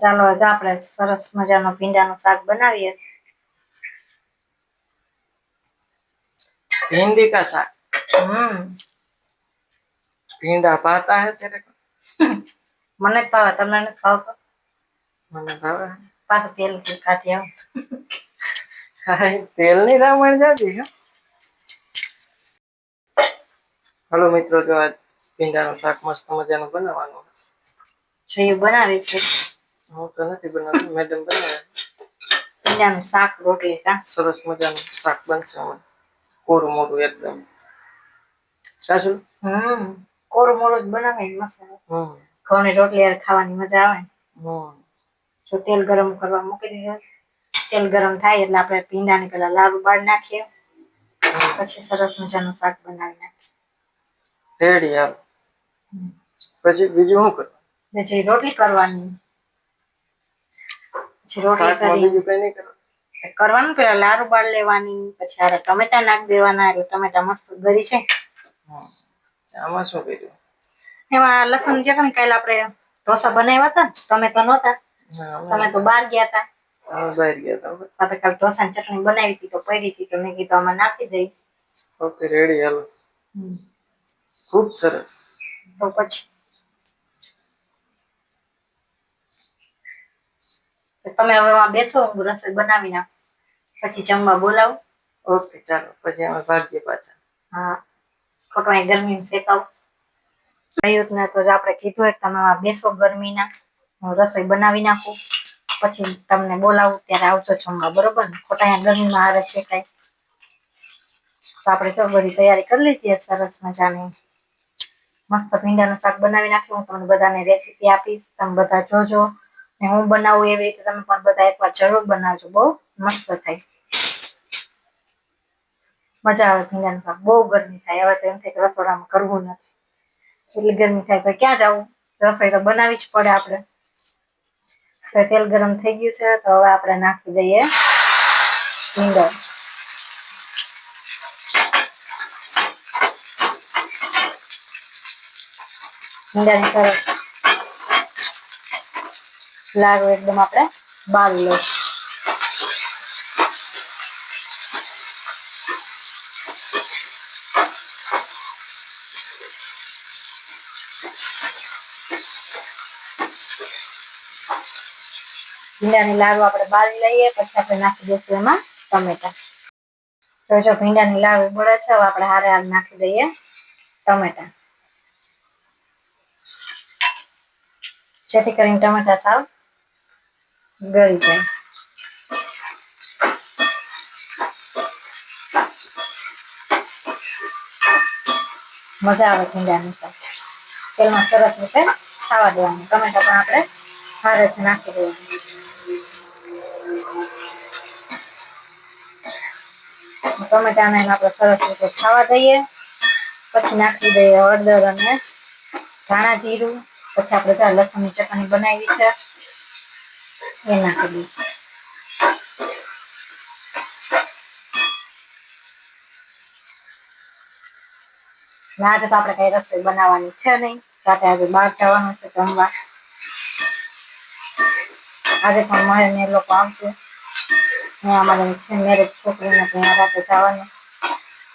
ચાલો આજે આપણે સરસ મજાનો ભીંડાનું શાક બનાવીએ। भिंडी का साग। भींडा पाता है तेरे को? મને ભાવે, તમને નથી ભાવતો? મને ભાવે। પાછું તેલ કાઢી આવ। તેલ ની રામણ જાતી હે। हेलो मित्रों, जो आज भींडाનું શાક મસ્ત મજાનું બનાવવાનું છે એ બનાવે છે। હું તો નથી બનાવતી, મેડમ બનાવે। ભીંડાનું શાક રોટલી કા સરસ મજાનું શાક બનશે। કોરું મોરું એકદમ સાસુ। કોરું મોરું જ બનાવે મસ્ત। ઘઉંની રોટલી હારે ખાવાની મજા આવે। જો તેલ ગરમ કરવા મૂકી દીધું, તેલ ગરમ થાય એટલે આપણે ભીંડાની પેલા લારું બાળી નાખીએ, પછી સરસ મજાનું શાક બનાવી નાખીએ। રેડી હાલ। પછી બીજું શું કરવાનું? પછી રોટલી કરવાની। પછી રોટલી કરી બીજું કઈ નહીં કરવાનું, પેલા લારું બાળી લેવાની, પછી હારે ટમેટા નાખી દેવાના એટલે ટમેટા મસ્ત ગળી જાય। આમાં શું કર્યું? એમાં લસણ ચટણી કાલે આપણે ઢોસા બનાવ્યા હતા ને, તમે તો નહોતા, તમે તો બહાર ગયા હતા। બહાર ગયા હતા। આપણે કાલે ઢોસાની ચટણી બનાવી હતી તો પડી હતી, તો મેં કીધું આમાં નાખી દઈ। ઓકે રેડી હાલો। ખૂબ સરસ। તો પછી તમે હવે બેસો, હું રસોઈ બનાવી નાખું, પછી જમવા બોલાવું। ઓકે ચાલો, પછી અમે ભાગીએ પાછા। હા, ખોટો અહીં ગરમીમાં શેકાવ। ને તો આપણે કીધું હોય તમે બેસો ગરમીના, હું રસોઈ બનાવી નાખું, પછી તમને બોલાવું ત્યારે આવજો જમવા, બરોબર ને? ખોટા અહીંયા ગરમીમાં હારે શેકાય। તો આપણે જો બધી તૈયારી કરી લીધી સરસ મજાની, મસ્ત ભીંડાનું શાક બનાવી નાખ્યું। હું તમને બધાને રેસીપી આપીશ, તમે બધા જોજો, ને હું બનાવું એવી રીતે તમે પણ બધા એકવાર જરૂર બનાવજો, બહુ મસ્ત થાય, મજા આવે ભીંડાનું શાક। બહુ ગરમી થાય, હવે તો એમ થાય કે રસોડામાં કરવું નથી, એટલી ગરમી થાય તો ક્યાં જવું, રસોઈ તો બનાવી જ પડે આપણે। તો તેલ ગરમ થઈ ગયું છે, તો હવે આપણે નાખી દઈએ ભીંડા। ભીંડાની સરસ લારું એકદમ આપણે બાળી લઈશું। ભીંડાની લારું આપણે બાળી લઈએ, પછી આપણે નાખી દઈશું એમાં ટમેટા। તો જો ભીંડાની લારું બળે છે, હવે આપણે હારે હારે નાખી દઈએ ટમેટા, જેથી કરીને ટમેટા સાવ ગળી જાય। મજા આવે ભીંડાનું શાક। તેલમાં સરસ રીતે ખાવા દેવાનું, ટમેટા પણ આપણે હારે જ નાખી દેવાનું। ટમેટાને આપણે સરસ રીતે ખાવા દઈએ, પછી નાખી દઈએ હળદર અને ધાણા જીરું, પછી આપણે ત્યાં લસણની ચટણી બનાવી છે એ નાખી દઈએ। આજે તો આપણે કઈ રસોઈ બનાવવાની છે નહીં, રાતે આજે બહાર જવાનું છે જમવા। આજે પણ મારે એ લોકો આવશે, અમારે મેરેજ છોકરીને ત્યાં રાતે જવાનું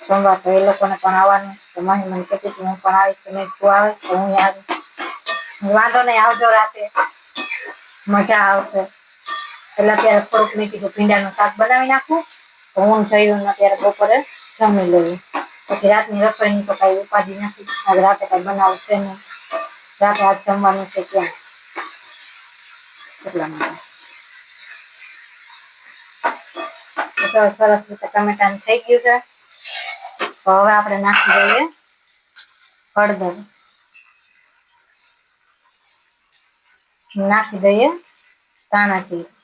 જમવા, તો એ લોકોને પણ આવવાનું તો માહી મને કહેતી હતી હું પણ આવીશ, તો મેં તું આવે તો હું આવીશ। વાંધો નહીં, આવજો રાતે, મજા આવશે। એટલે અત્યારે થોડુંક મેં કીધું ભીંડાનું શાક બનાવી નાખું, તો હું જયું અત્યારે બપોરે જમી લઈએ, પછી રાતની રસોઈની તો કઈ ઉપાધિ નથી, આજે રાતે કઈ બનાવું છે નહીં, રાતે આજ જમવાનું છે ત્યાં, એટલા માટે। સરસ રીતે ટમેટાનું થઈ ગયું છે, તો હવે આપણે નાખી દઈએ હળદર, નાખી દઈએ ધાણા જીરું,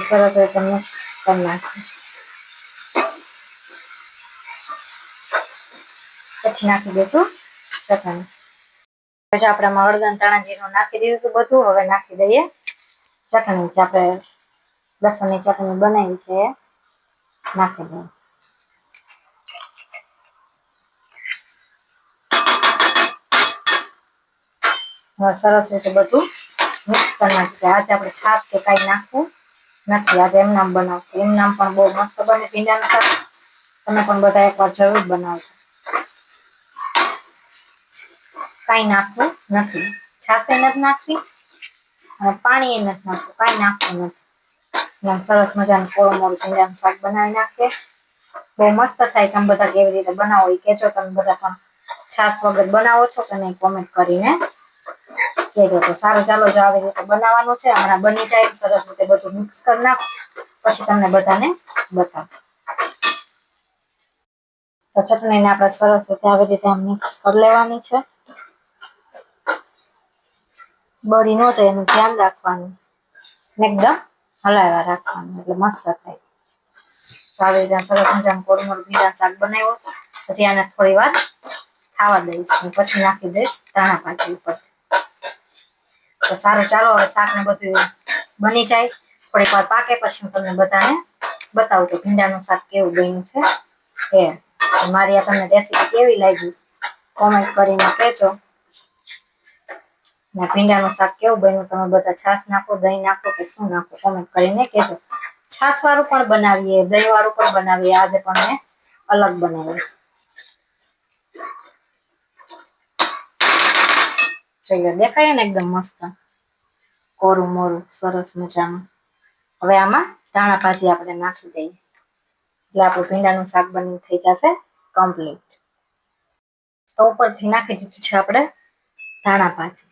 સરસ રીતે મિક્સ કરી નાખીએ, પછી નાખી દઈશું ચટણી। પછી આપણે હળદર ધાણા જીરું નાખી દીધું હતું બધું, હવે નાખી દઈએ ચટણી, જે આપણે લસણની ચટણી બનાવી છે એ નાખી દઈએ। હવે સરસ રીતે બધું મિક્સ કરી નાખીએ. આજે આપણે છાશ કે કાંઈ નાખવું નથી. આજે એમનામ બનાવશું. એમનામ પણ બહુ મસ્ત બને ભીંડાનું શાક. તમે પણ બધા એકવાર જરૂર બનાવજો. કાંઈ નાખવું નથી. છાશ નથી નાખવી અને પાણી એ નથી નાખવું. કાંઈ નાખવું નથી. સરસ મજાનું કોરું મોરું ભીંડાનું શાક બનાવી નાખીએ. બહુ મસ્ત થાય. તમે બધા કેવી રીતે બનાવો એ કહેજો. તમે બધા પણ છાશ વગર બનાવો છો કે નહીં કોમેન્ટ કરીને કહેજો. તો સારું ચાલો, જો આવી રીતે બનાવવાનું છે. હમણાં બની જાય સરસ રીતે બધું મિક્સ કરી નાખો, પછી તમને બધાને બતાવો. તો ચટણીને આપણે સરસ રીતે આવી રીતે મિક્સ કરી લેવાની છે. બળી ન જાય એનું ધ્યાન રાખવાનું, એકદમ હલાવ્યા રાખવાનું એટલે મસ્ત થાય. આવી રીતે સરસ મજાનું કોરું મોરું ભીંડાનું શાક બનાવ્યું. પછી આને થોડી વાર ખાવા દઈશ, પછી નાખી દઈશ ધાણા ભાજી ઉપર. તો સારું ચાલો, હવે શાક ને બધું બની જાય, થોડીક વાર પાકે પછી હું તમને બધાને બતાવું કે ભીંડાનું શાક કેવું બન્યું છે. મારી આ તમને રેસીપી કેવી લાગી કોમેન્ટ કરીને કહેજો. ભીંડાનું શાક કેવું બન્યું, તમે બધા છાશ નાખો, દહીં નાખો કે શું નાખો કોમેન્ટ કરીને કહેજો. છાશ વાળું પણ બનાવીએ, દહીં વાળું પણ બનાવીએ. આજે પણ મેં અલગ બનાવીશ. દેખાય ને એકદમ મસ્ત કોરું મોરું સરસ મજાનું. હવે આમાં ધાણા ભાજી આપણે નાખી દઈએ એટલે આપણું ભીંડાનું શાક બની થઈ જશે કમ્પ્લીટ. તો ઉપરથી નાખી દીધી છે આપણે ધાણા ભાજી.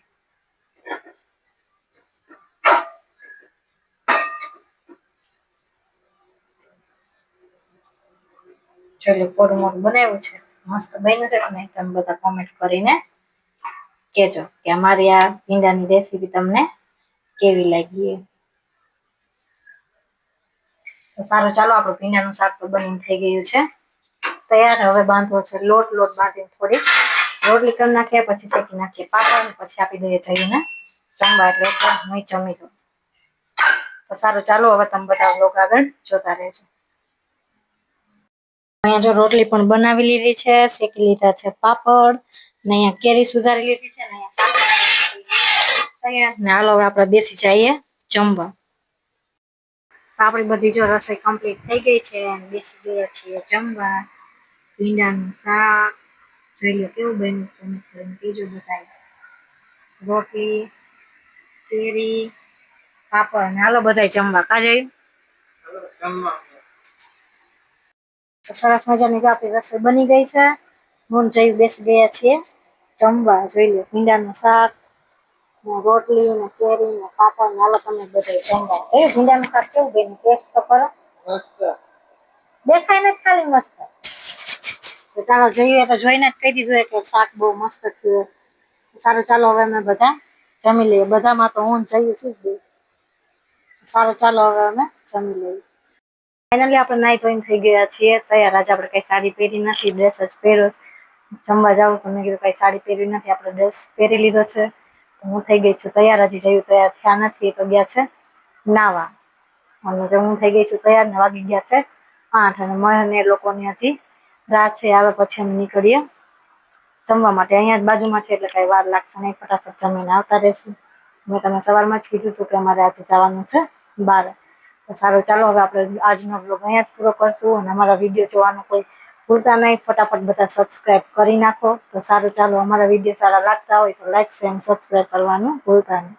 જોઈ કોરું મોરું બનાવ્યું છે, મસ્ત બન્યું છે કે નહીં તમે બધા કોમેન્ટ કરીને કહેજો કે અમારી આ ભીંડાની રેસીપી તમને કેવી લાગી. તો સારું ચાલો, આપણું ભીંડાનું શાક તો બનીને થઈ ગયું છે તૈયાર. હવે બાંધવો છે લોટ બાંધીને થોડી રોટલી કરી નાખીએ, પછી શેકી નાખીએ પાપડ, પછી આપી દઈએ જઈને જમવા એટલે હું જમી લઉં. તો સારું ચાલો, હવે તમે બધા વ્લોગ આગળ જોતા રહેજો. અહીંયા જો રોટલી પણ બનાવી લીધી છે, શેકી લીધા છે પાપડ ને અહીંયા કેરી સુધારી લીધી છે ને અહીંયા હાલો હવે આપણે બેસી જઈએ જમવા. આપણી બધી જો રસોઈ કમ્પ્લીટ થઈ ગઈ છે, બેસી ગયા છીએ જમવા. ભીંડાનું શાક જોઈ લો કેવું બન્યું છે, કહેજો બધાય. રોટલી, કેરી, પાપડ ને હાલો બધા જમવા. કા જઈ તો સરસ મજાની આપણી રસોઈ બની ગઈ છે. હું જઈ બેસી ગયા છીએ જમવા. જોઈ લો ભીંડાનું શાક ને રોટલી ને કેરી ને પાપડ ને હાલો તમે બધા જમવા. ભીંડાનું શાક કેવું બન્યું ટેસ્ટ તો કરો. દેખાય ને ખાલી મસ્ત. તો ચાલો જઈએ, તો જોઈને જ કહી દીધું કે શાક બહુ મસ્ત થયું. સારું ચાલો, હવે અમે બધા જમી લઈએ. બધામાં તો હું જઈએ છું જ. સારું ચાલો, હવે અમે જમી લઈએ. ફાઇનલી આપણે નાઈ ધોઈને થઈ ગયા છીએ તૈયાર. આજે આપણે કઈ સાડી પહેરી નથી, ડ્રેસ જ પહેર્યો. જમવા જાવ તો મેં કીધું કઈ સાડી પહેરવી નથી, આપણે ડ્રેસ પહેરી લીધો છે. હું થઈ ગઈ છું તૈયાર. હજી જયું તૈયાર થયા નથી, તો ગયા છે નાવા. અને હું થઈ ગઈ છું તૈયાર ને વાગી ગયા છે 8. અને મને લોકોની હજી રાહ છે, આવે પછી અમે નીકળીએ જમવા માટે. અહીંયા જ બાજુમાં છે એટલે કઈ વાર લાગશે નહીં, ફટાફટ જમીને આવતા રહેશું. મેં તમને સવારમાં જ કીધું હતું કે અમારે આજે જવાનું છે બહાર. તો સારું ચાલો, હવે આપણે આજનો બ્લોગ અહીંયા જ પૂરો કરશું. અને અમારા વિડીયો જોવાનું કોઈ ભૂલતા નહીં, ફટાફટ બધા સબસ્ક્રાઇબ કરી નાખો. તો સારું ચાલો, અમારા વિડીયો સારા લાગતા હોય તો લાઈક, શેર, સબસ્ક્રાઇબ કરવાનું ભૂલતા નહીં.